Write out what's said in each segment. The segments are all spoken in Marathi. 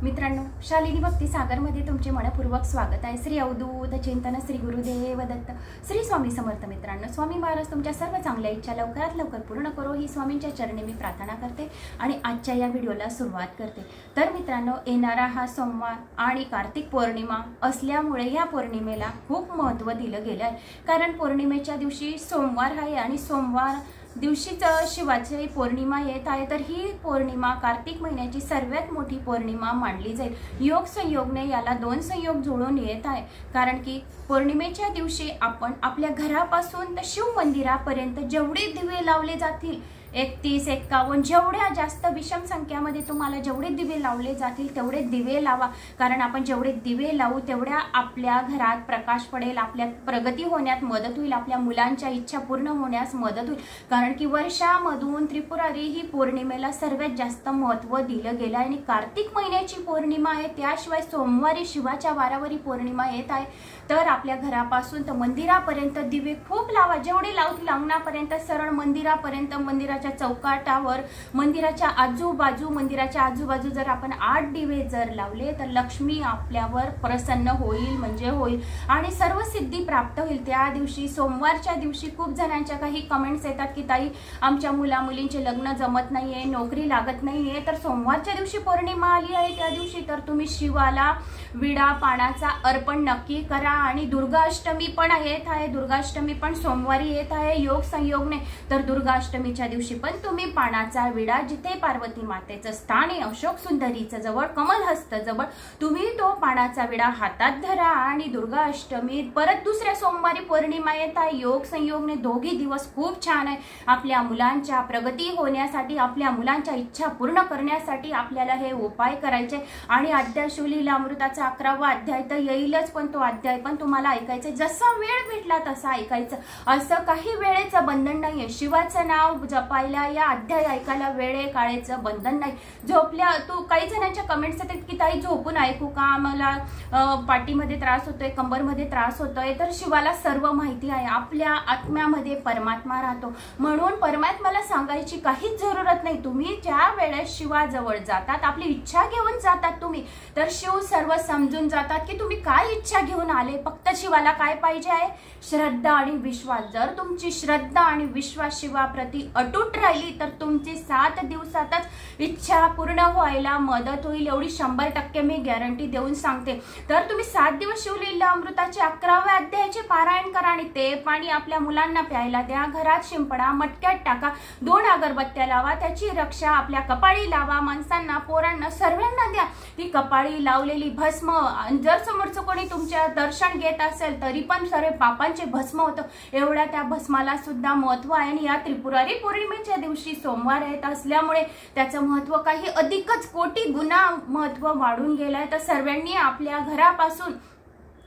मित्रांनो, शालिनी भक्ती सागर मध्ये तुमचे मनपूर्वक स्वागत आहे। श्री अवधूत चिंतन, श्री गुरुदेव दत्त, श्री स्वामी समर्थ। मित्रांनो, स्वामी महाराज तुमच्या सर्व चांगल्या इच्छा लवकरात लवकर पूर्ण करो ही स्वामींच्या चरणी मी प्रार्थना करते आणि आजच्या या व्हिडिओला सुरुवात करते। तर मित्रांनो, येणारा हा सोमवार आणि कार्तिक पौर्णिमा असल्यामुळे या पौर्णिमेला खूप महत्त्व दिलं गेलं आहे। कारण पौर्णिमेच्या दिवशी सोमवार आहे आणि सोमवार दिवशीच शिवाची पौर्णिमा येत आहे। तर ही पौर्णिमा कार्तिक महिन्याची सर्वात मोठी पौर्णिमा मानली जाईल। योग संयोगने याला दोन संयोग जुळून येत आहे। कारण की पौर्णिमेच्या दिवशी आपण आपल्या घरापासून तर शिव मंदिरापर्यंत जेवढे दिवे लावले जातील 31, 51 जेवढ्या जास्त विषम संख्यामध्ये तुम्हाला जेवढे दिवे लावले जातील तेवढे दिवे लावा। कारण आपण जेवढे दिवे लावू तेवढ्या आपल्या घरात प्रकाश पडेल, आपल्या प्रगती होण्यात मदत होईल, आपल्या मुलांच्या इच्छा पूर्ण होण्यास मदत होईल। कारण की वर्षामधून त्रिपुरारी ही पौर्णिमेला सर्वात जास्त महत्त्व दिलं गेलं आहे आणि कार्तिक महिन्याची पौर्णिमा आहे। त्याशिवाय सोमवारी शिवाच्या वारावरी पौर्णिमा येत आहे। तर आपल्या घरापासून तर मंदिरापर्यंत दिवे खूप लावा, जेवढे लावतील अंगणापर्यंत सरळ मंदिरापर्यंत, मंदिराच्या चौकाटावर, मंदिराच्या आजूबाजू जर आपण 8 दिवे जर लावले तर लक्ष्मी आपल्यावर प्रसन्न होईल म्हणजे होईल आणि सर्व सिद्धी प्राप्त होईल। त्या दिवशी सोमवारच्या दिवशी खूप जणांच्या काही कमेंट्स येतात की ताई आमच्या मुलींचे लग्न जमत नाहीये, नोकरी लागत नाहीये, तर सोमवारच्या दिवशी पौर्णिमा आली आहे त्या दिवशी तर तुम्ही शिवाला विडा पानाचा अर्पण नक्की करा। आणि दुर्गाष्टमी पण येत आहे, दुर्गाष्टमी पण सोमवारी येत आहे योग संयोगने। तर दुर्गाष्टमीच्या दिवशी पण तुम्ही पानाचा विडा, जिथे पार्वती मातेचं स्थान आहे अशोक सुंदरीच्या जवळ कमलहस्त जवळ, तुम्ही तो पानाचा विडा हातात धरा आणि दुर्गाष्टमी परत दुसऱ्या सोमवारी पौर्णिमा येत आहे योग संयोगने। दोघी दिवस खूप छान आहे आपल्या मुलांच्या प्रगती होण्यासाठी, आपल्या मुलांच्या इच्छा पूर्ण करण्यासाठी आपल्याला हे उपाय करायचे। आणि अध्याय शिवलीलामृताचा 11वा अध्याय तर येईलच, पण तो अध्याय पण तुम्हाला ऐकायचं, जसा वेळ भेटला तसा ऐकायचं, असं काही वेळेचं बंधन नाहीये। शिवाचं नाव जपायला या अध्याय ऐकायला वेळे काळेचं बंधन नाही। झोपल्या तू काही जणांच्या कमेंट्स येतात की ताई झोपून ऐकू का, मला पाठीमध्ये त्रास होतोय, कंबरमध्ये त्रास होतोय। तर शिवाला सर्व माहिती आहे, आपल्या आत्म्यामध्ये परमात्मा राहतो, म्हणून परमात्म्याला सांगायची काहीच जरूरत नाही। तुम्ही ज्या वेळेस शिवाजवळ जातात, आपली इच्छा घेऊन जातात तुम्ही, तर शिव सर्व समजून जातात की तुम्ही काय इच्छा घेऊन आले। फक्त शिवाला काय पाहिजे आहे, श्रद्धा आणि विश्वास। जर तुमची श्रद्धा आणि विश्वास शिवाप्रती अटूट राहिली तर तुमची 7 दिवसातच इच्छा पूर्ण व्हायला मदत होईल, एवढी 100% मी गॅरंटी देऊन सांगते। तर तुम्ही 7 दिवस शिवलीलामृताचे 11व्या अध्यायाचे पारायण करा आणि ते पाणी आपल्या मुलांना प्यायला द्या, घरात शिंपडा, मटक्यात टाका, 2 अगरबत्त्या लावा, त्याची रक्षा आपल्या कपाळी लावा, माणसांना पोरांना सर्वांना द्या ती कपाळी लावलेली भस्म। जर समोरचं कोणी तुमच्या दर्शन घेत असेल तरी पण सर्व पापांचे भस्म होतं, एवढ्या त्या भस्माला सुद्धा महत्व आहे। आणि या त्रिपुरारी पौर्णिमेच्या दिवशी सोमवार येत असल्यामुळे त्याचं महत्व काही अधिकच कोटी गुणा महत्व वाढून गेलंय। तर सर्वांनी आपल्या घरापासून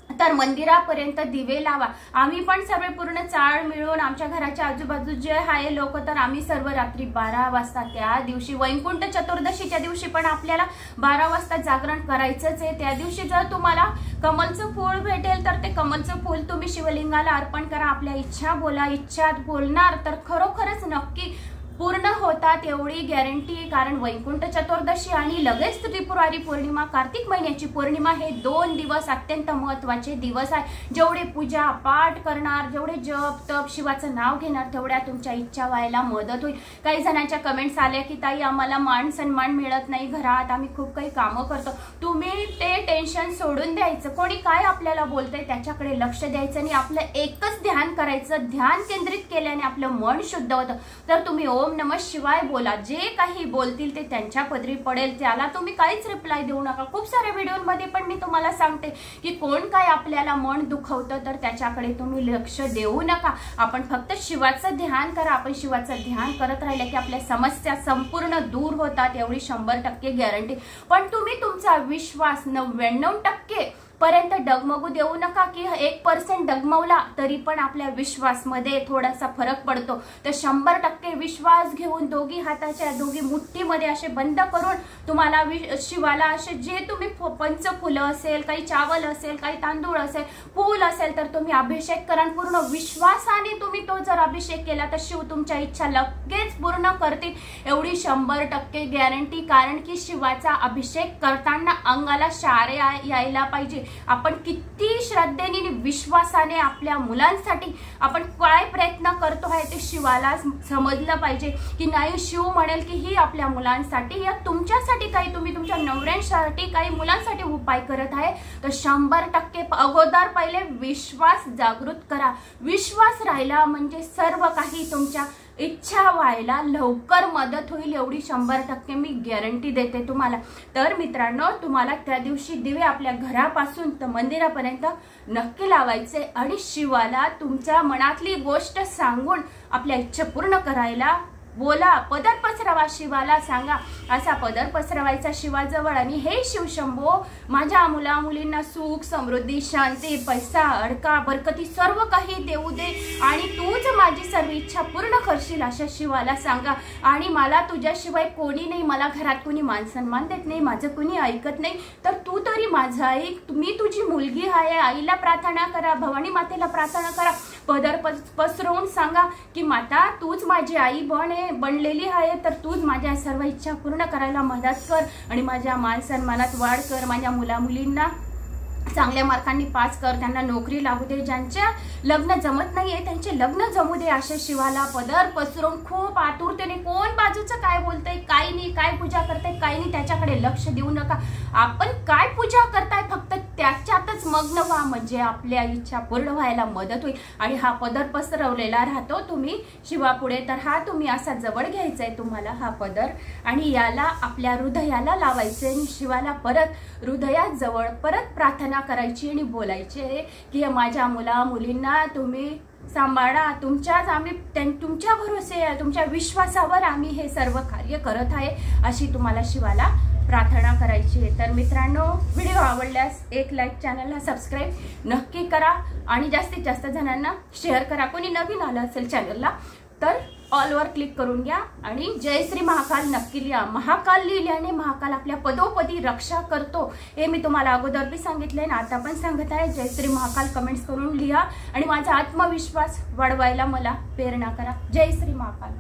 तर मंदिरापर्यंत दिवे लावा। आम्ही पण सर्व पूर्ण चाळ मिळून आमच्या घराच्या आजूबाजू जे आहे लोक, तर आम्ही सर्व रात्री 12 वाजता त्या दिवशी वैकुंठ चतुर्दशीच्या दिवशी पण आपल्याला 12 वाजता जागरण करायचंच आहे। त्या दिवशी जर तुम्हाला कमलचं फूल भेटेल तर ते कमलचं फूल तुम्ही शिवलिंगाला अर्पण करा, आपल्या इच्छा बोला, इच्छा बोलणार तर खरोखरच नक्की पूर्ण होतात एवढी गॅरंटी। कारण वैकुंठ चतुर्दशी आणि लगेच त्रिपुरारी पौर्णिमा, कार्तिक महिन्याची पौर्णिमा हे 2 दिवस अत्यंत महत्त्वाचे दिवस आहे। जेवढे पूजा पाठ करणार, जेवढे जप तप शिवाचं नाव घेणार तेवढ्या तुमच्या इच्छा व्हायला मदत होईल। काही जणांच्या कमेंट्स आल्या की ताई आम्हाला मान सन्मान मिळत नाही घरात, आम्ही खूप काही कामं करतो। तुम्ही ते टेन्शन सोडून द्यायचं, कोणी काय आपल्याला बोलतंय त्याच्याकडे लक्ष द्यायचं आणि आपलं एकच ध्यान करायचं। ध्यान केंद्रित केल्याने आपलं मन शुद्ध होतं। तर तुम्ही ओम नमः शिवाय बोला, जे काही बोलतील ते त्यांच्या पदरी पडेल, त्याला तुम्ही काहीच रिप्लाय देऊ नका। खूप साऱ्या व्हिडिओमध्ये पण मी तुम्हाला सांगते की कोण काय आपल्याला मन दुखवतं तर त्याच्याकडे तुम्ही लक्ष देऊ नका, आपण फक्त शिवाचं ध्यान करा। आपण शिवाचं ध्यान करत राहिलं की आपल्या समस्या संपूर्ण दूर होतात, एवढी 100% गॅरंटी। पण तुम्ही तुमचा विश्वास 99% पर्यंत डगमगू देऊ नका की 1% डगमवला तरी पण आपल्या विश्वासमध्ये थोडासा फरक पडतो। तर 100% विश्वास घेऊन दोघी हाताच्या दोघी मुठ्ठीमध्ये असे बंद करून तुम्हाला शिवाला असे जे तुम्ही पंचफुलं असेल, काही चावल असेल, काही तांदूळ असेल, फूल असेल तर तुम्ही अभिषेक करा। पूर्ण विश्वासाने तुम्ही तो जर अभिषेक केला तर शिव तुमच्या इच्छा लगेच पूर्ण करतील, एवढी 100% गॅरंटी। कारण की शिवाचा अभिषेक करताना अंगाला शारे यायला पाहिजे। आपण किती श्रद्धेने विश्वासाने आपल्या मुलांसाठी आपण काय प्रयत्न करतो आहे ते शिवाला समजलं पाहिजे की नाही, शिव म्हणेल की ही आपल्या मुलांसाठी या तुमच्यासाठी काही तुम्ही तुमच्या नवऱ्यांसाठी काही मुलांसाठी उपाय करत आहे तर 100% अगोदर पहिले विश्वास जागृत करा। विश्वास राहिला म्हणजे सर्व काही तुमच्या इच्छा व्हायला लवकर मदत होईल, एवढी 100% मी गॅरंटी देते तुम्हाला। तर मित्रांनो, तुम्हाला त्या दिवशी दिवे आपल्या घरापासून तर मंदिरापर्यंत नक्की लावायचे आणि शिवाला तुमच्या मनातली गोष्ट सांगून आपल्या इच्छा पूर्ण करायला बोला। पदर पसरवा, शिवाला सांगा असा पदर पसरवायचा शिवाजवळ आणि हे शिवशंभो माझ्या मुला मुलींना सुख समृद्धी शांती पैसा अडका बरकती सर्व काही देऊ दे आणि तूच माझी सर्व इच्छा पूर्ण करशील अशा शिवाला सांगा। आणि मला तुझ्याशिवाय कोणी नाही, मला घरात कोणी मान सन्मान देत नाही, माझं कोणी ऐकत नाही, तर तू तरी माझं ऐक, मी तुझी मुलगी आहे। आईला प्रार्थना करा, भवानी मातेला प्रार्थना करा, पदर पसरवून सांगा की माता तूच माझी आई बनलेली आहे, तर तूच माझ्या सर्व इच्छा पूर्ण करायला मदत कर आणि माझ्या मान सन्मानात वाढ कर, माझ्या मुला मुलींना चांगल्या मार्कांनी पास कर, त्यांना नोकरी लागू दे, ज्यांच्या लग्न जमत नाहीये त्यांचे लग्न जमू दे अशा शिवाला पदर पसरून खूप आतुरतेने कोण बाजूचं काय बोलतंय काही नाही, काय पूजा करताय काही नाही त्याच्याकडे लक्ष देऊ नका। आपण काय पूजा करताय फक्त त्याच्यातच मग्न व्हा, म्हणजे आपल्या इच्छा पूर्ण व्हायला मदत होईल। आणि हा पदर पसरवलेला राहतो तुम्ही शिवापुढे, तर हा तुम्ही असा जवळ घ्यायचा आहे तुम्हाला हा पदर आणि याला आपल्या हृदयाला लावायचे आणि शिवाला परत हृदयात जवळ परत प्रार्थना करायची आणि बोलायचे की माझ्या मुला मुलींना तुम्ही सांभाळा, तुमच्याच आम्ही तुमच्या भरोसे तुमच्या विश्वासावर आम्ही हे सर्व कार्य करत आहे अशी तुम्हाला शिवाला प्रार्थना करायची आहे। तर मित्रांनो, व्हिडिओ आवडल्यास एक लाईक, चॅनलला सबस्क्राईब नक्की करा आणि जास्तीत जास्त जणांना शेअर करा। कोणी नवीन आलं असेल चॅनलला तर ऑलवर क्लिक करून घ्या आणि जय श्री महाकाल नक्की लिहा। महाकाल लिहिल्याने महाकाल आपल्या पदोपदी रक्षा करतो हे मी तुम्हाला अगोदर बी सांगितले ना आता पण सांगत आहे। जय श्री महाकाल कमेंट्स करून लिहा आणि माझा आत्मविश्वास वाढवायला मला प्रेरणा करा। जय श्री महाकाल।